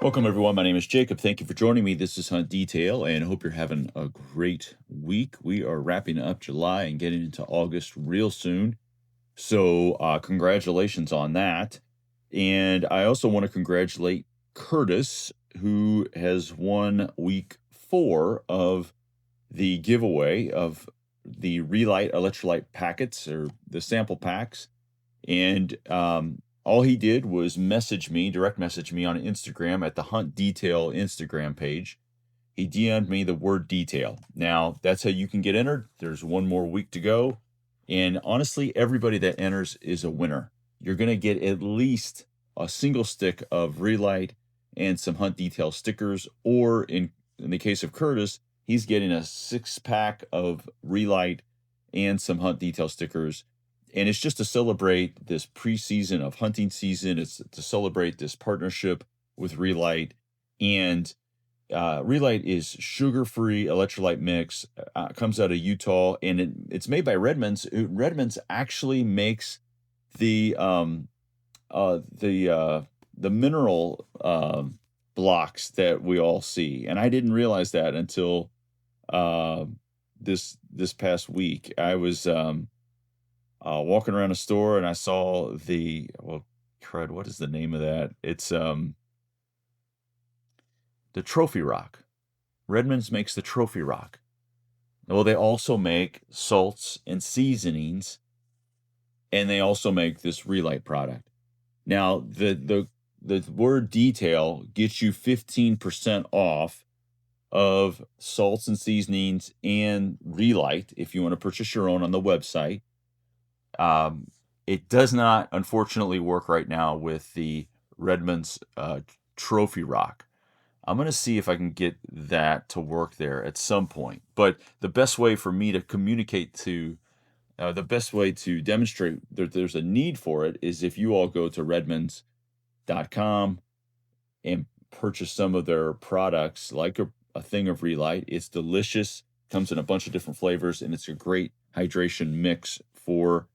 Welcome, everyone. My name is Jacob. Thank you for joining me. This is Hunt Detail, and I hope you're having a great week. We are wrapping up July and getting into August real soon. So, congratulations on that. And I also want to congratulate Curtis, who has won week 4 of the giveaway of the Relight electrolyte packets or the sample packs. And all he did was direct message me on Instagram at the Hunt Detail Instagram page. He DM'd me the word detail. Now, that's how you can get entered. There's one more week to go. And honestly, everybody that enters is a winner. You're going to get at least a single stick of Relight and some Hunt Detail stickers, or in the case of Curtis, he's getting a 6-pack of Relight and some Hunt Detail stickers. And it's just to celebrate this preseason of hunting season. It's to celebrate this partnership with Relight. And Relight is sugar-free electrolyte mix. Comes out of Utah, and it's made by Redmond's. Redmond's actually makes the mineral blocks that we all see, and I didn't realize that until this past week. I was walking around a store and I saw what is the name of that? It's the Trophy Rock. Redmond's makes the Trophy Rock. Well, they also make salts and seasonings, and they also make this Relight product. Now, the word detail gets you 15% off of salts and seasonings and Relight if you want to purchase your own on the website. It does not, unfortunately, work right now with the Redmond's Trophy Rock. I'm going to see if I can get that to work there at some point. But the best way for me to communicate the best way to demonstrate that there's a need for it is if you all go to redmonds.com and purchase some of their products, like a thing of Relight. It's delicious, comes in a bunch of different flavors, and it's a great hydration mix for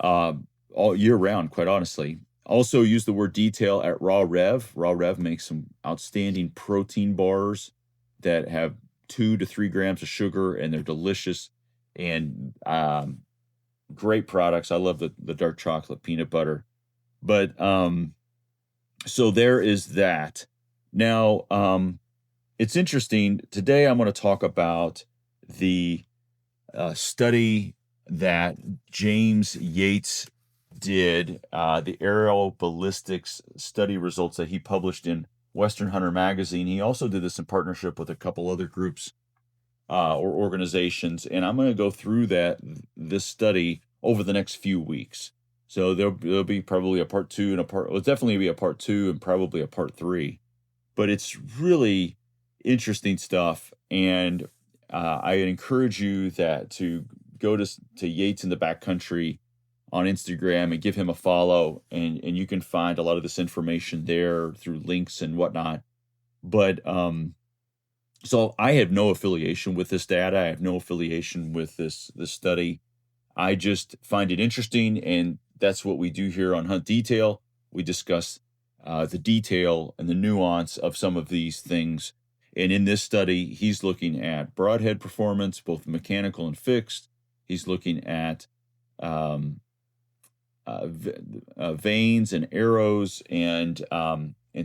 all year round, quite honestly. Also use the word detail at Raw Rev. Raw Rev makes some outstanding protein bars that have 2 to 3 grams of sugar, and they're delicious and great products. I love the dark chocolate peanut butter. But so there is that. Now, it's interesting. Today I'm going to talk about the study that James Yates did, the aerial ballistics study results that he published in Western Hunter Magazine. He also did this in partnership with a couple other groups or organizations, and I'm going to go through this study over the next few weeks. So there'll be probably a part 2 and it'll definitely be a part 2 and probably a part 3. But it's really interesting stuff, and I encourage you to go to Yates in the Backcountry on Instagram and give him a follow, and you can find a lot of this information there through links and whatnot. But so I have no affiliation with this data. I have no affiliation with this study. I just find it interesting, and that's what we do here on Hunt Detail. We discuss the detail and the nuance of some of these things. And in this study, he's looking at broadhead performance, both mechanical and fixed. He's looking at vanes and arrows, and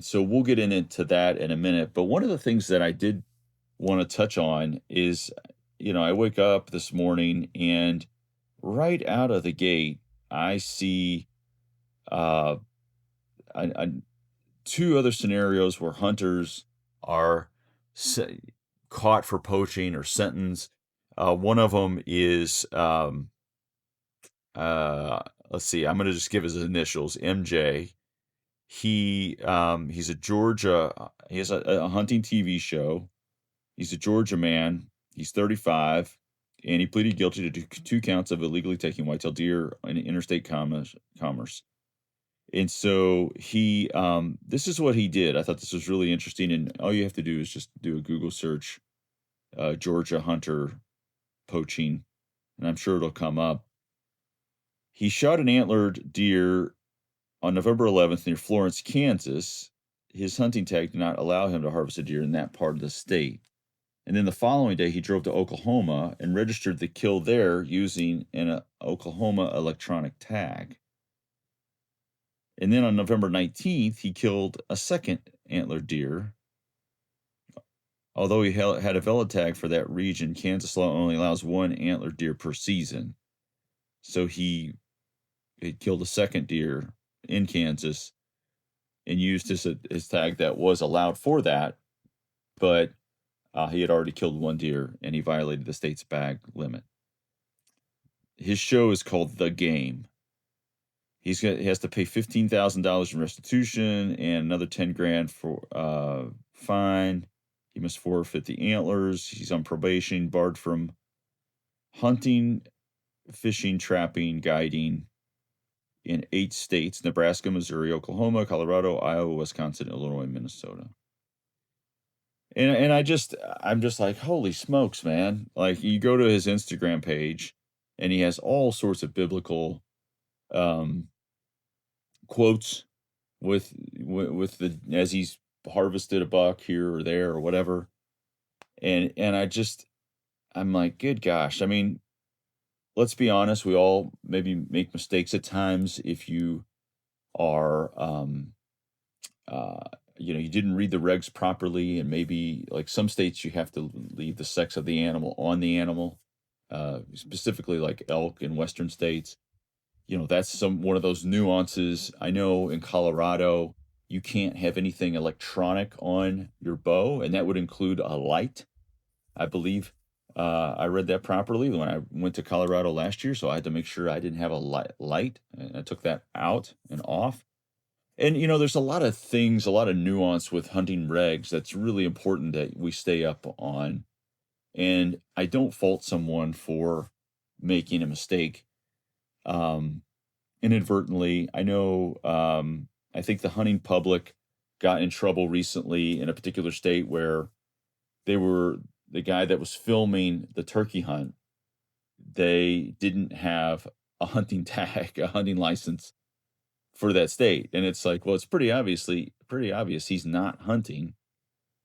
so we'll get into that in a minute. But one of the things that I did want to touch on is, I wake up this morning and right out of the gate, I see 2 other scenarios where hunters are caught for poaching or sentenced. One of them is, let's see, I'm going to just give his initials, MJ. He's a Georgia, he has a hunting TV show. He's a Georgia man. He's 35, and he pleaded guilty to 2 counts of illegally taking whitetail deer in interstate commerce. And so this is what he did. I thought this was really interesting, and all you have to do is just do a Google search, Georgia hunter poaching, and I'm sure it'll come up. He shot an antlered deer on November 11th near Florence, Kansas. his hunting tag did not allow him to harvest a deer in that part of the state. And then the following day, he drove to Oklahoma and registered the kill there using an Oklahoma electronic tag. And then on November 19th, he killed a second antlered deer. Although he had a valid tag for that region, Kansas law only allows one antlered deer per season. So he killed a second deer in Kansas and used his tag that was allowed for that, but he had already killed one deer and he violated the state's bag limit. His show is called The Game. He has to pay $15,000 in restitution and another $10,000 for fine. He must forfeit the antlers. He's on probation, barred from hunting, fishing, trapping, guiding in 8 states: Nebraska, Missouri, Oklahoma, Colorado, Iowa, Wisconsin, Illinois, Minnesota. And I'm just like, holy smokes, man. Like, you go to his Instagram page and he has all sorts of biblical quotes with the, as he's harvested a buck here or there or whatever. And I'm like, good gosh. I mean, let's be honest, we all maybe make mistakes at times. If you are you didn't read the regs properly, and maybe like some states you have to leave the sex of the animal on the animal, specifically like elk in western states. That's one of those nuances. I know in Colorado you can't have anything electronic on your bow, and that would include a light, I believe. I read that properly when I went to Colorado last year, so I had to make sure I didn't have a light, and I took that out and off. And there's a lot of things, a lot of nuance with hunting regs that's really important that we stay up on. And I don't fault someone for making a mistake inadvertently. I know, I think the hunting public got in trouble recently in a particular state where the guy that was filming the turkey hunt, they didn't have a hunting tag, a hunting license for that state. And it's like, well, it's pretty obvious he's not hunting,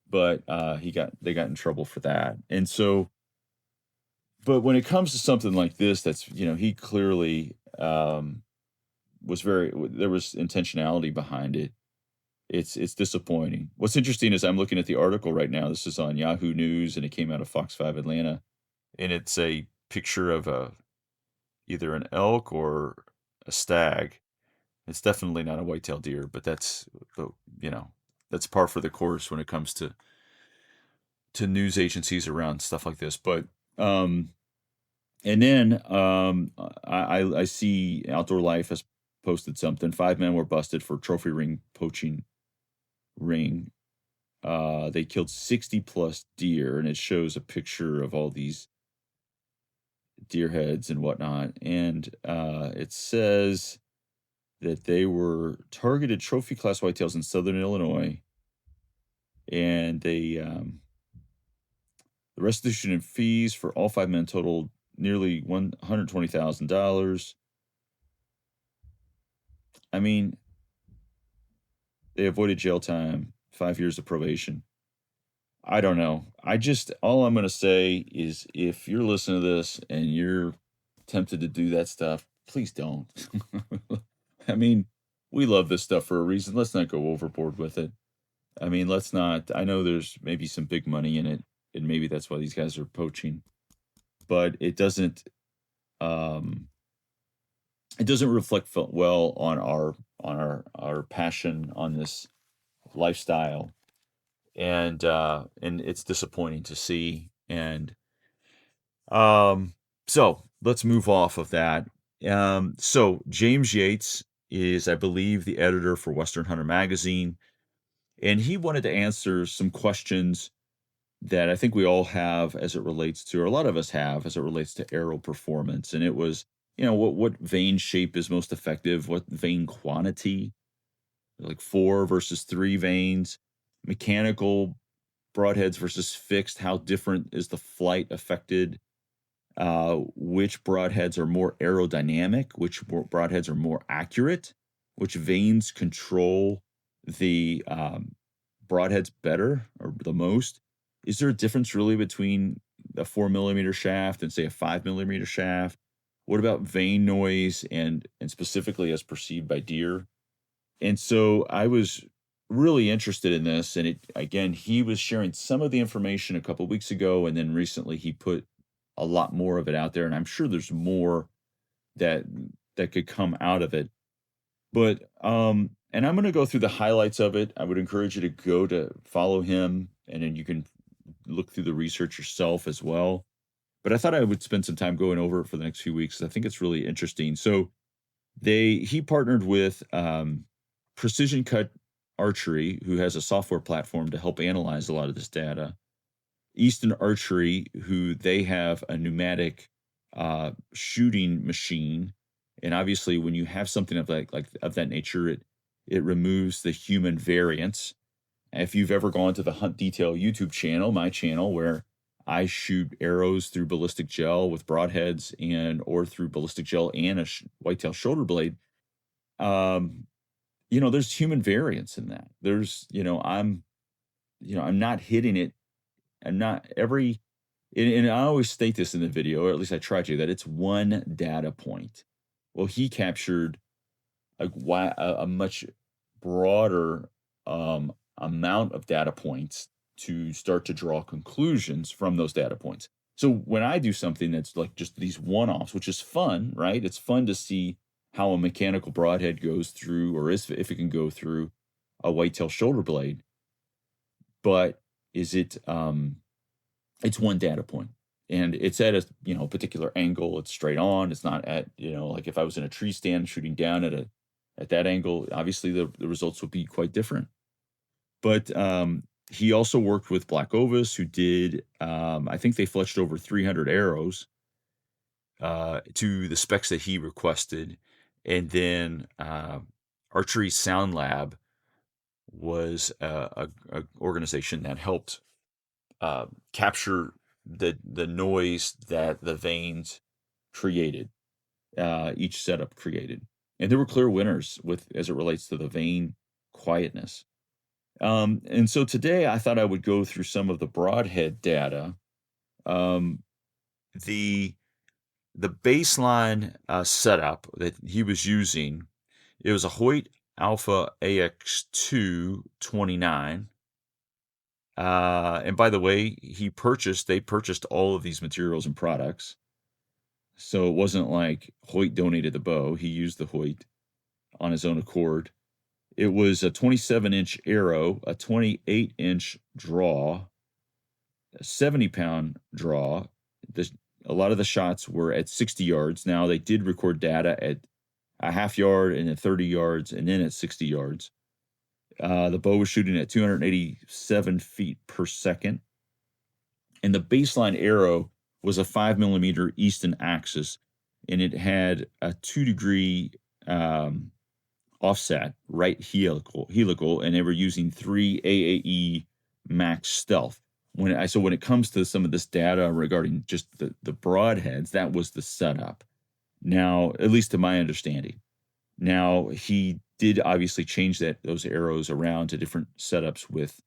but they got in trouble for that. And so, but when it comes to something like this, that's, he clearly there was intentionality behind it. It's disappointing. What's interesting is I'm looking at the article right now. This is on Yahoo News, and it came out of Fox 5 Atlanta, and it's a picture of either an elk or a stag. It's definitely not a whitetail deer, but that's par for the course when it comes to news agencies around stuff like this. But and then I see Outdoor Life has posted something. 5 men were busted for trophy ring poaching ring. They killed 60 plus deer, and it shows a picture of all these deer heads and whatnot. And it says that they were targeted trophy class whitetails in southern Illinois, and the restitution and fees for all 5 men totaled nearly $120,000. I mean, they avoided jail time, 5 years of probation. I don't know. All I'm going to say is, if you're listening to this and you're tempted to do that stuff, please don't. I mean, we love this stuff for a reason. Let's not go overboard with it. I mean, let's not. I know there's maybe some big money in it, and maybe that's why these guys are poaching, but it doesn't reflect well on our passion on this lifestyle, and it's disappointing to see. And so let's move off of that. So James Yates is, I believe, the editor for Western Hunter Magazine, and he wanted to answer some questions that I think we all have as it relates to, or a lot of us have as it relates to arrow performance. And it was, what vane shape is most effective, what vane quantity, like 4 versus 3 vanes, mechanical broadheads versus fixed, how different is the flight affected, which broadheads are more aerodynamic, which broadheads are more accurate, which vanes control the broadheads better or the most? Is there a difference really between a 4 millimeter shaft and say a 5 millimeter shaft? What about vane noise and specifically as perceived by deer? And so I was really interested in this. And it again, he was sharing some of the information a couple weeks ago, and then recently he put a lot more of it out there. And I'm sure there's more that that could come out of it. But and I'm going to go through the highlights of it. I would encourage you to go to follow him, and then you can look through the research yourself as well. But I thought I would spend some time going over it for the next few weeks. I think it's really interesting. So he partnered with Precision Cut Archery, who has a software platform to help analyze a lot of this data. Easton Archery, who they have a pneumatic shooting machine, and obviously when you have something of that nature, it removes the human variance. If you've ever gone to the Hunt Detail YouTube channel, my channel, where I shoot arrows through ballistic gel with broadheads or through ballistic gel and a whitetail shoulder blade, there's human variance in that. There's, I'm not hitting it. I'm not and I always state this in the video, or at least I try to, that it's one data point. Well, he captured a much broader amount of data points to start to draw conclusions from those data points. So when I do something that's like just these one-offs, which is fun, right? It's fun to see how a mechanical broadhead goes through, or if it can go through a whitetail shoulder blade. But is it it's one data point, and it's at a particular angle. It's straight on. It's not at like if I was in a tree stand shooting down at that angle, obviously the results would be quite different. But he also worked with Black Ovis, who did I think they fletched over 300 arrows to the specs that he requested. And then Archery Sound Lab was a organization that helped capture the noise that the vanes created, each setup created. And there were clear winners as it relates to the vane quietness. And so today I thought I would go through some of the broadhead data. The baseline setup that he was using, it was a Hoyt Alpha AX2 29. And by the way, they purchased all of these materials and products. So it wasn't like Hoyt donated the bow. He used the Hoyt on his own accord. It was a 27-inch arrow, a 28-inch draw, a 70-pound draw. A lot of the shots were at 60 yards. Now, they did record data at a half yard and at 30 yards and then at 60 yards. The bow was shooting at 287 feet per second. And the baseline arrow was a 5 millimeter Easton Axis, and it had a 2-degree offset, right helical, and they were using 3 AAE max stealth. When it comes to some of this data regarding just the broadheads, that was the setup. Now, at least to my understanding. Now, he did obviously change those arrows around to different setups with,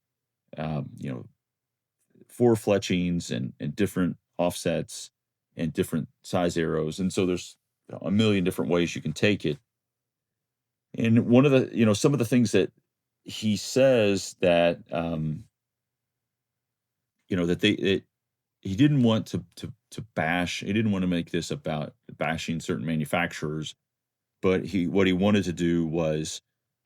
4 fletchings and different offsets and different size arrows. And so there's a million different ways you can take it. And one of the, some of the things that he says that, he didn't want to bash. He didn't want to make this about bashing certain manufacturers, but what he wanted to do was,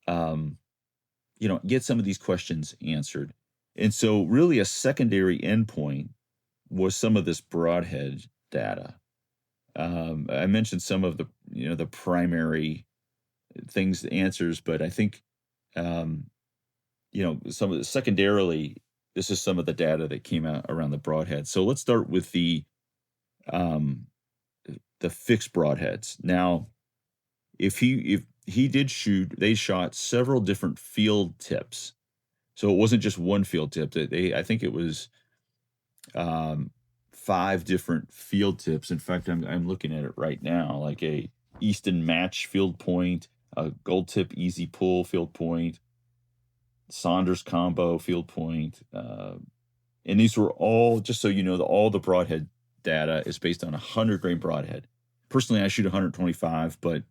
get some of these questions answered. And so really a secondary endpoint was some of this broadhead data. I mentioned some of the primary things, the answers, but I think, some of the secondarily, this is some of the data that came out around the broadhead. So let's start with the fixed broadheads. Now, if he did shoot, they shot several different field tips. So it wasn't just one field tip. I think it was 5 different field tips. In fact, I'm looking at it right now, like a Easton Match field point, a Gold Tip Easy Pull field point, Saunders combo, field point. And these were all, just so you know, all the broadhead data is based on a 100-grain broadhead. Personally, I shoot 125, but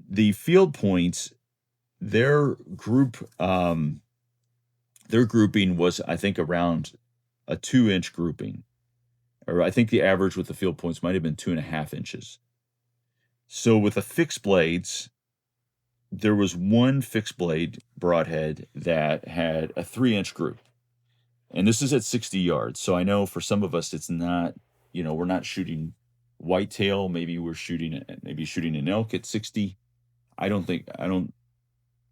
the field points, their grouping was, I think, around a 2-inch grouping. Or I think the average with the field points might have been 2.5 inches. So with the fixed blades, there was one fixed blade broadhead that had a 3-inch group. And this is at 60 yards. So I know for some of us, it's not, we're not shooting whitetail. Maybe we're shooting an elk at 60. The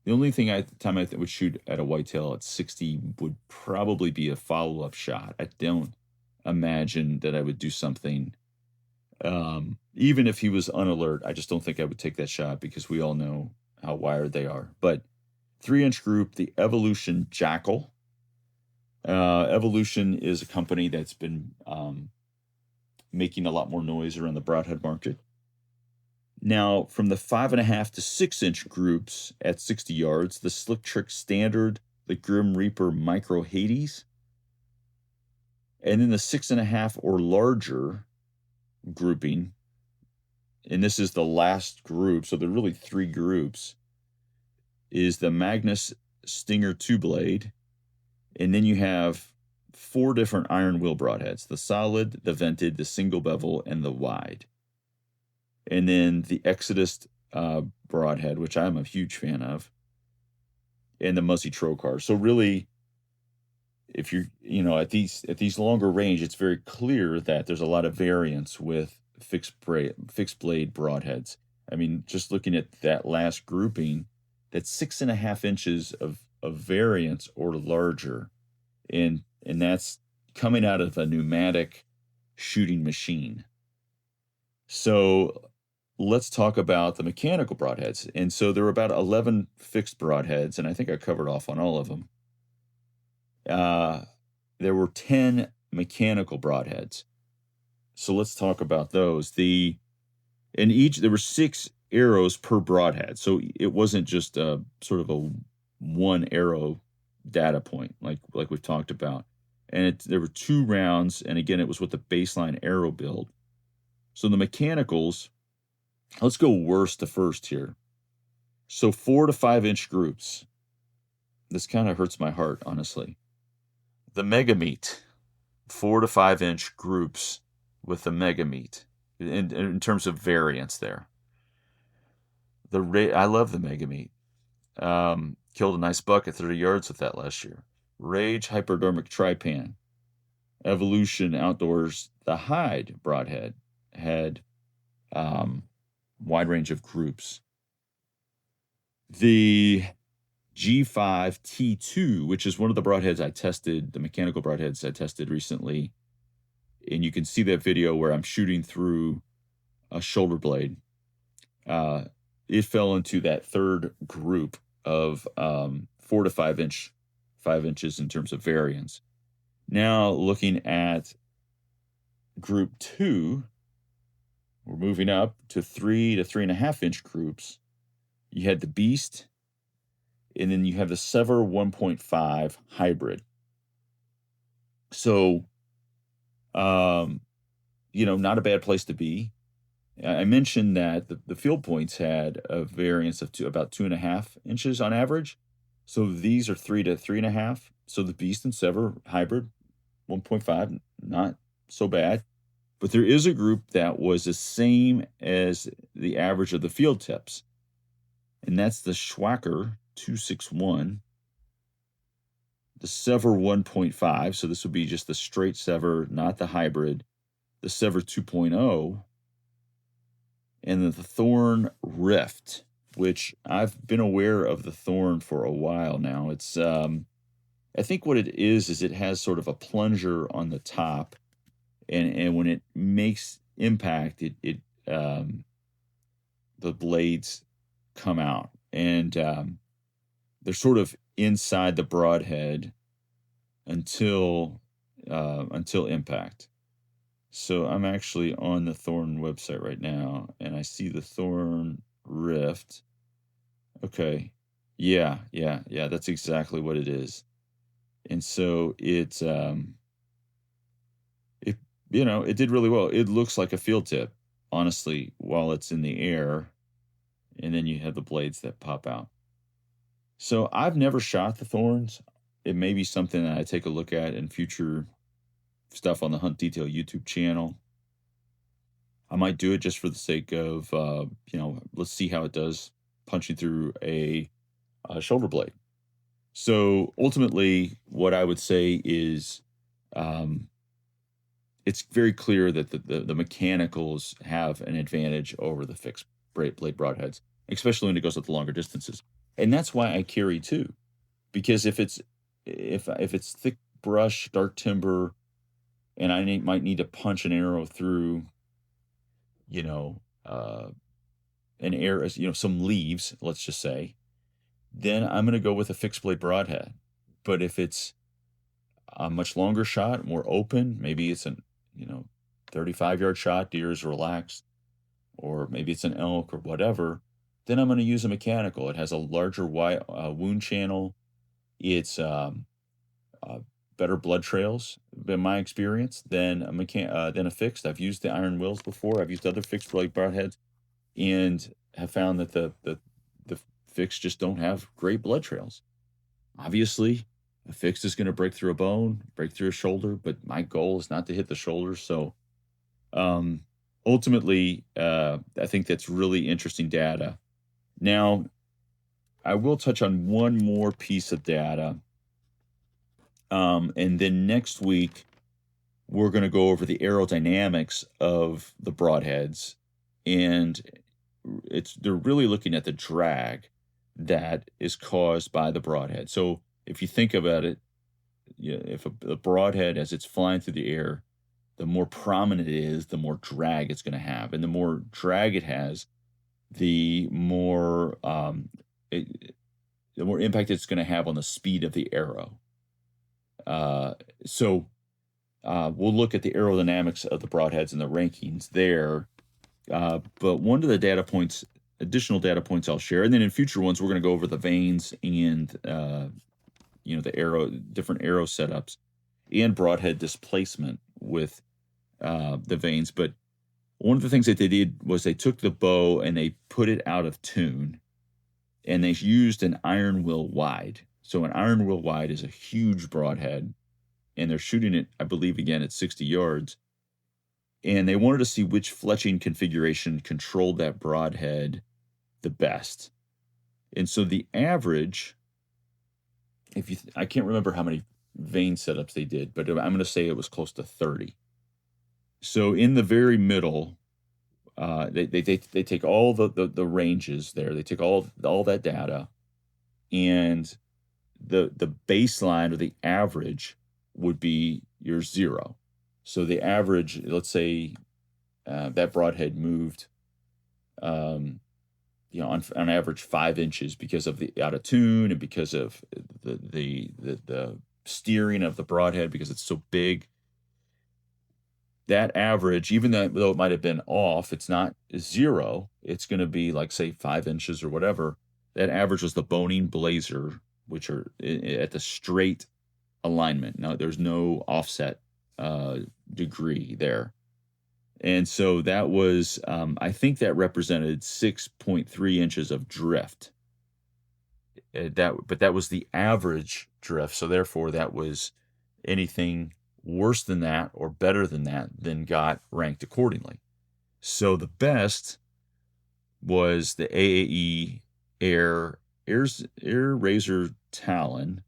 only time I would shoot at a whitetail at 60 would probably be a follow-up shot. I don't imagine that I would do something, even if he was unalert. I just don't think I would take that shot because we all know how wired they are. But 3-inch group, the Evolution Jackal. Evolution is a company that's been making a lot more noise around the broadhead market. Now, from the 5.5 to 6-inch groups at 60 yards, the Slick Trick Standard, the Grim Reaper Micro Hades, and then the 6.5 or larger grouping, and this is the last group, so there are really 3 groups, is the Magnus Stinger 2-blade, and then you have 4 different iron wheel broadheads: the solid, the vented, the single bevel, and the wide. And then the Exodus broadhead, which I'm a huge fan of, and the Muzzy Trocar. So really, if you're, at these longer range, it's very clear that there's a lot of variance with fixed blade broadheads. I mean, just looking at that last grouping, that's 6.5 inches of variance or larger, and that's coming out of a pneumatic shooting machine. So let's talk about the mechanical broadheads. And so there were about 11 fixed broadheads, and I think I covered off on all of them. There were 10 mechanical broadheads. So let's talk about those. There were 6 arrows per broadhead. So it wasn't just a sort of a one arrow data point like we've talked about. And there were 2 rounds, and again, it was with the baseline arrow build. So the mechanicals, let's go worst to first here. So 4 to 5-inch groups. This kind of hurts my heart, honestly. The Mega Meat, 4 to 5-inch groups with the Mega Meat in terms of variance there. I love the Mega Meat. Killed a nice buck at 30 yards with that last year. Rage Hypodermic Trypan. Evolution Outdoors, the Hyde broadhead had wide range of groups. The G5 T2, which is one of the broadheads I tested, the mechanical broadheads I tested recently, and you can see that video where I'm shooting through a shoulder blade. It fell into that third group of 4 to 5 inches in terms of variance. Now looking at group 2, we're moving up to 3 to 3.5 inch groups. You had the Beast, and then you have the Sever 1.5 hybrid. So, not a bad place to be. I mentioned that the field points had a variance of about 2.5 inches on average. So these are 3 to 3.5. So the Beast and Sever hybrid 1.5, not so bad. But there is a group that was the same as the average of the field tips, and that's the Schwacker 261, the Sever 1.5. So this would be just the straight Sever, not the hybrid, the Sever 2.0, and then the Thorn Rift, which I've been aware of the Thorn for a while now. It's, I think what it is it has sort of a plunger on the top, and when it makes impact, the blades come out, and they're sort of inside the broadhead until impact. So I'm actually on the Thorn website right now, and I see the Thorn Rift. Okay, Yeah. That's exactly what it is. And so it it did really well. It looks like a field tip, honestly, while it's in the air, and then you have the blades that pop out. So I've never shot the thorns. It may be something that I take a look at in future stuff on the Hunt Detail YouTube channel. I might do it just for the sake of, let's see how it does punching through a shoulder blade. So ultimately, what I would say is, um, it's very clear that the mechanicals have an advantage over the fixed blade broadheads, especially when it goes at the longer distances. And that's why I carry two, because if it's thick brush, dark timber, and might need to punch an arrow through, you know, an arrow, some leaves, let's just say, then I'm going to go with a fixed blade broadhead. But if it's a much longer shot, more open, maybe it's an 35-yard shot, deer is relaxed, or maybe it's an elk or whatever, then I'm going to use a mechanical. It has a larger wound channel. It's better blood trails, in my experience, than a fixed. I've used the iron wills before. I've used other fixed blade broadheads, and have found that the fixed just don't have great blood trails. Obviously, a fixed is going to break through a bone, break through a shoulder, but my goal is not to hit the shoulder. So, ultimately, I think that's really interesting data. Now, I will touch on one more piece of data, and then next week we're going to go over the aerodynamics of the broadheads, and they're really looking at the drag that is caused by the broadhead. So if you think about it, if a broadhead, as it's flying through the air, the more prominent it is, the more drag it's going to have, and the more drag it has, the more the more impact it's going to have on the speed of the arrow. So we'll look at the aerodynamics of the broadheads and the rankings there. But one of the additional data points I'll share, and then in future ones, we're going to go over the vanes and the different arrow setups and broadhead displacement with the vanes. But one of the things that they did was they took the bow and they put it out of tune, and they used an iron will wide. So an iron will wide is a huge broadhead, and they're shooting it, I believe, again at 60 yards. And they wanted to see which fletching configuration controlled that broadhead the best. And so the average, I can't remember how many vane setups they did, but I'm going to say it was close to 30. So in the very middle, they take all the ranges there. They take all that data, and the baseline or the average would be your 0. So the average, let's say, that broadhead moved, on average 5 inches because of the out of tune and because of the steering of the broadhead, because it's so big. That average, even though it might have been off, it's not 0. It's going to be like, say, 5 inches or whatever. That average was the boning blazer, which are at the straight alignment. Now, there's no offset degree there. And so that was, I think that represented 6.3 inches of drift. But that was the average drift. So therefore, that was anything worse than that or better than that then got ranked accordingly. So the best was the AAE Air Razor Talon,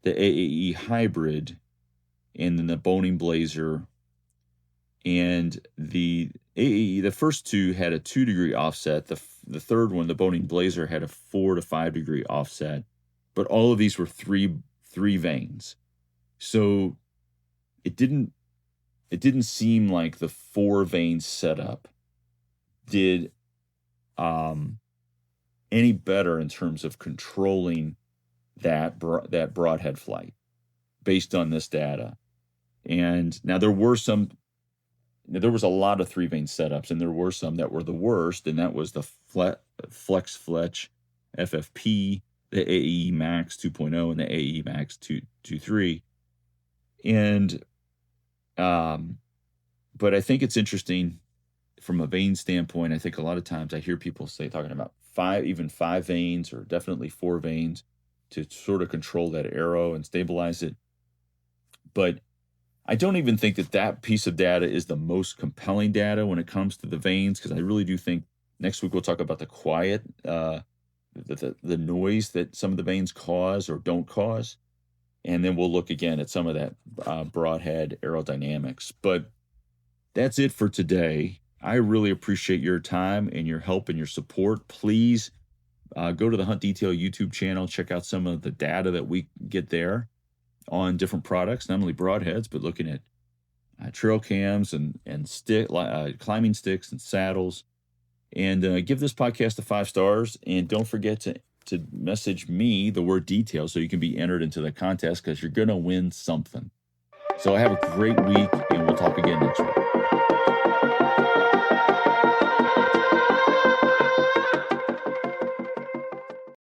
the AAE Hybrid, and then the Boning Blazer. And the AAE, the first two had a 2-degree offset. The third one, the Boning Blazer, had a 4 to 5 degree offset. But all of these were three vanes. So it didn't seem like the 4 vane setup did any better in terms of controlling that broadhead flight based on this data. And now there was a lot of 3 vane setups, and there were some that were the worst, and that was the Flex Fletch FFP, the AE Max 2.0 and the AE Max 2.3. And, but I think it's interesting from a vane standpoint. I think a lot of times I hear people talking about even five vanes, or definitely four vanes, to sort of control that arrow and stabilize it. But I don't even think that piece of data is the most compelling data when it comes to the vanes, because I really do think next week we'll talk about the quiet, the noise that some of the vanes cause or don't cause. And then we'll look again at some of that broadhead aerodynamics. But that's it for today. I really appreciate your time and your help and your support. Please go to the Hunt Detail YouTube channel, check out some of the data that we get there on different products, not only broadheads, but looking at trail cams and climbing sticks and saddles. And give this podcast 5 stars. And don't forget to message me the word detail so you can be entered into the contest, because you're going to win something. So have a great week, and we'll talk again next week.